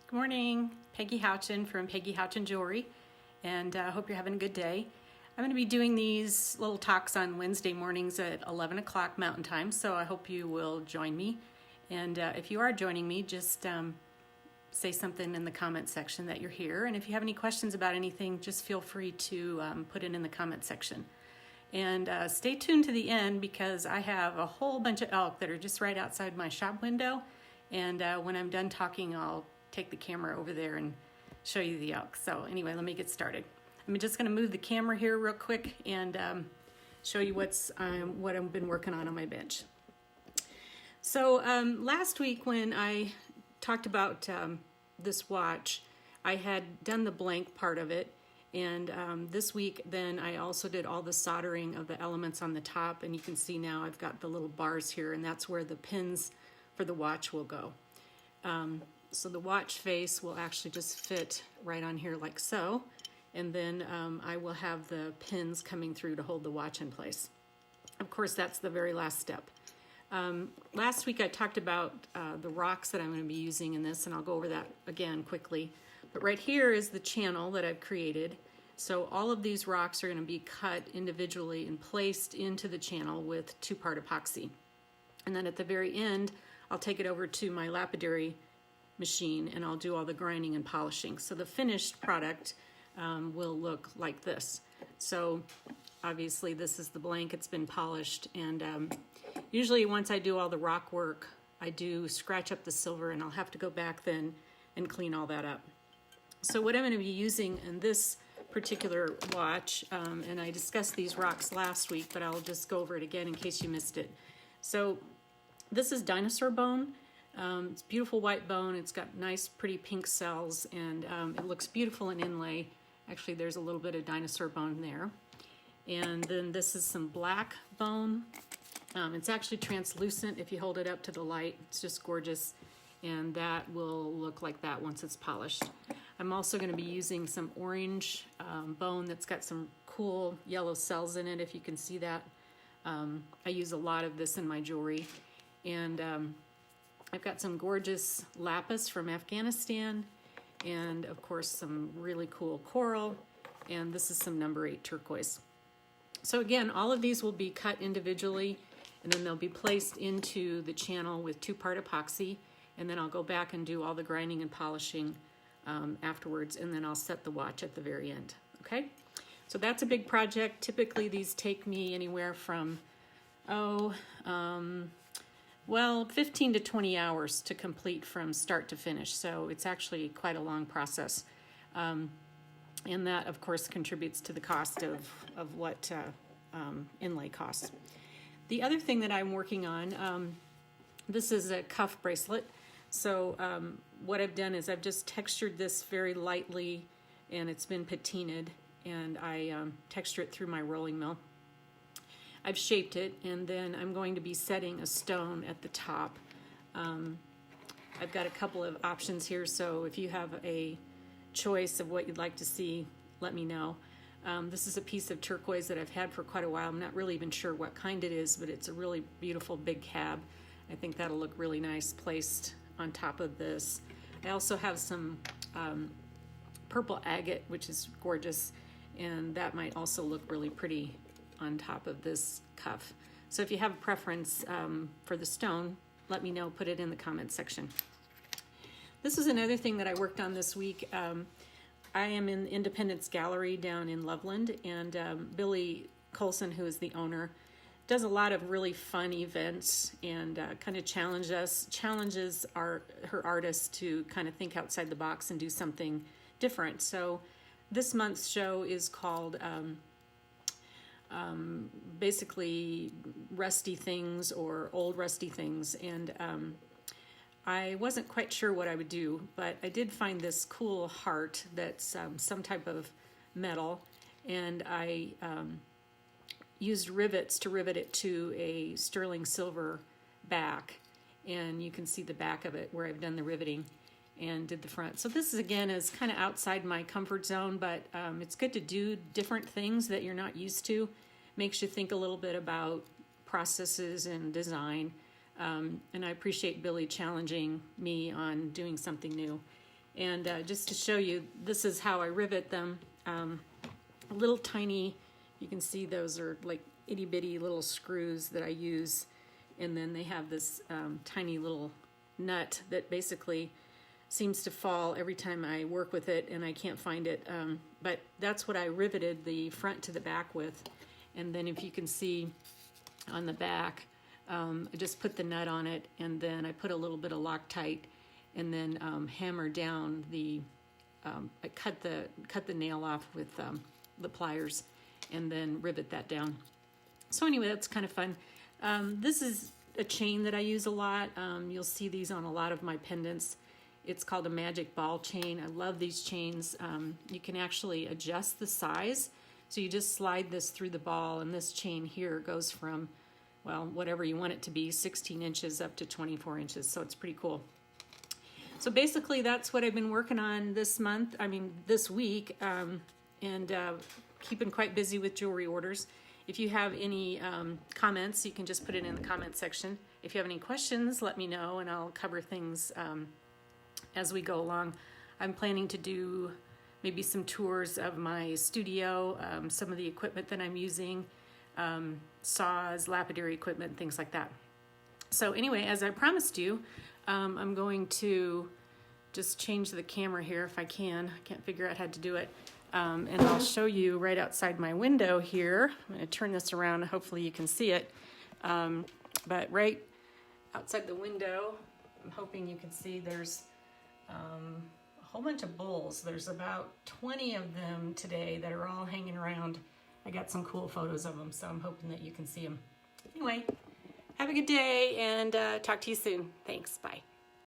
Good morning, Peggy Houchin from Peggy Houchin Jewelry, and I hope you're having a good day. I'm going to be doing these little talks on Wednesday mornings at 11 o'clock Mountain Time, so I hope you will join me. And if you are joining me, just say something in the comment section that you're here. And if you have any questions about anything, just feel free to put it in the comment section. And stay tuned to the end because I have a whole bunch of elk that are just right outside my shop window. And when I'm done talking, I'll take the camera over there and show you the elk. So anyway, let me get started. I'm just going to move the camera here real quick and show you what I've been working on my bench. So last week when I talked about this watch, I had done the blank part of it, and this week then I also did all the soldering of the elements on the top, and you can see now I've got the little bars here, and that's where the pins for the watch will go. So the watch face will actually just fit right on here like so, and then I will have the pins coming through to hold the watch in place. Of course, that's the very last step. Last week I talked about the rocks that I'm going to be using in this, and I'll go over that again quickly. But right here is the channel that I've created. So all of these rocks are going to be cut individually and placed into the channel with 2-part epoxy. And then at the very end, I'll take it over to my lapidary machine and I'll do all the grinding and polishing. So the finished product will look like this. So obviously this is the blank, it's been polished, and usually once I do all the rock work, I do scratch up the silver and I'll have to go back then and clean all that up. So what I'm going to be using in this particular watch, and I discussed these rocks last week, but I'll just go over it again in case you missed it. So this is dinosaur bone. It's beautiful white bone. It's got nice pretty pink cells, and it looks beautiful in inlay. Actually, there's a little bit of dinosaur bone there. And then this is some black bone. It's actually translucent if you hold it up to the light. It's just gorgeous, and that will look like that once it's polished. I'm also going to be using some orange bone that's got some cool yellow cells in it, if you can see that. I use a lot of this in my jewelry. And I've got some gorgeous lapis from Afghanistan, and of course some really cool coral, and this is some number 8 turquoise. So again, all of these will be cut individually, and then they'll be placed into the channel with 2-part epoxy, and then I'll go back and do all the grinding and polishing afterwards, and then I'll set the watch at the very end. Okay, so that's a big project. Typically these take me anywhere from 15 to 20 hours to complete from start to finish. So it's actually quite a long process. And that, of course, contributes to the cost of what inlay costs. The other thing that I'm working on, this is a cuff bracelet. So what I've done is I've just textured this very lightly, and it's been patinaed, and I texture it through my rolling mill. I've shaped it, and then I'm going to be setting a stone at the top. I've got a couple of options here, so if you have a choice of what you'd like to see, let me know. This is a piece of turquoise that I've had for quite a while. I'm not really even sure what kind it is, but it's a really beautiful big cab. I think that'll look really nice placed on top of this. I also have some purple agate, which is gorgeous, and that might also look really pretty on top of this cuff. So if you have a preference for the stone, let me know, put it in the comment section. This is another thing that I worked on this week. I am in Independence Gallery down in Loveland, and Billy Colson, who is the owner, does a lot of really fun events and kind of challenges her artists to kind of think outside the box and do something different. So this month's show is called basically rusty things or old rusty things, and I wasn't quite sure what I would do, but I did find this cool heart that's some type of metal, and I used rivets to rivet it to a sterling silver back, and you can see the back of it where I've done the riveting and did the front. So this again is kind of outside my comfort zone, but it's good to do different things that you're not used to. Makes you think a little bit about processes and design. And I appreciate Billy challenging me on doing something new. And just to show you, this is how I rivet them. Little tiny, you can see those are like itty bitty little screws that I use. And then they have this tiny little nut that basically seems to fall every time I work with it, and I can't find it. But that's what I riveted the front to the back with. And then if you can see on the back, I just put the nut on it, and then I put a little bit of Loctite, and then hammer down the, I cut the nail off with the pliers, and then rivet that down. So anyway, that's kind of fun. This is a chain that I use a lot. You'll see these on a lot of my pendants. It's called a magic ball chain. I love these chains. You can actually adjust the size. So you just slide this through the ball, and this chain here goes from, well, whatever you want it to be, 16 inches up to 24 inches. So it's pretty cool. So basically that's what I've been working on this week, and keeping quite busy with jewelry orders. If you have any comments, you can just put it in the comment section. If you have any questions, let me know, and I'll cover things as we go along. I'm planning to do maybe some tours of my studio, some of the equipment that I'm using, saws, lapidary equipment, things like that. So anyway, as I promised you, I'm going to just change the camera here if I can. I can't figure out how to do it. And I'll show you right outside my window here. I'm going to turn this around. Hopefully you can see it. But right outside the window, I'm hoping you can see there's a whole bunch of bulls. There's about 20 of them today that are all hanging around. I got some cool photos of them, so I'm hoping that you can see them. Anyway, have a good day, and talk to you soon. Thanks. Bye.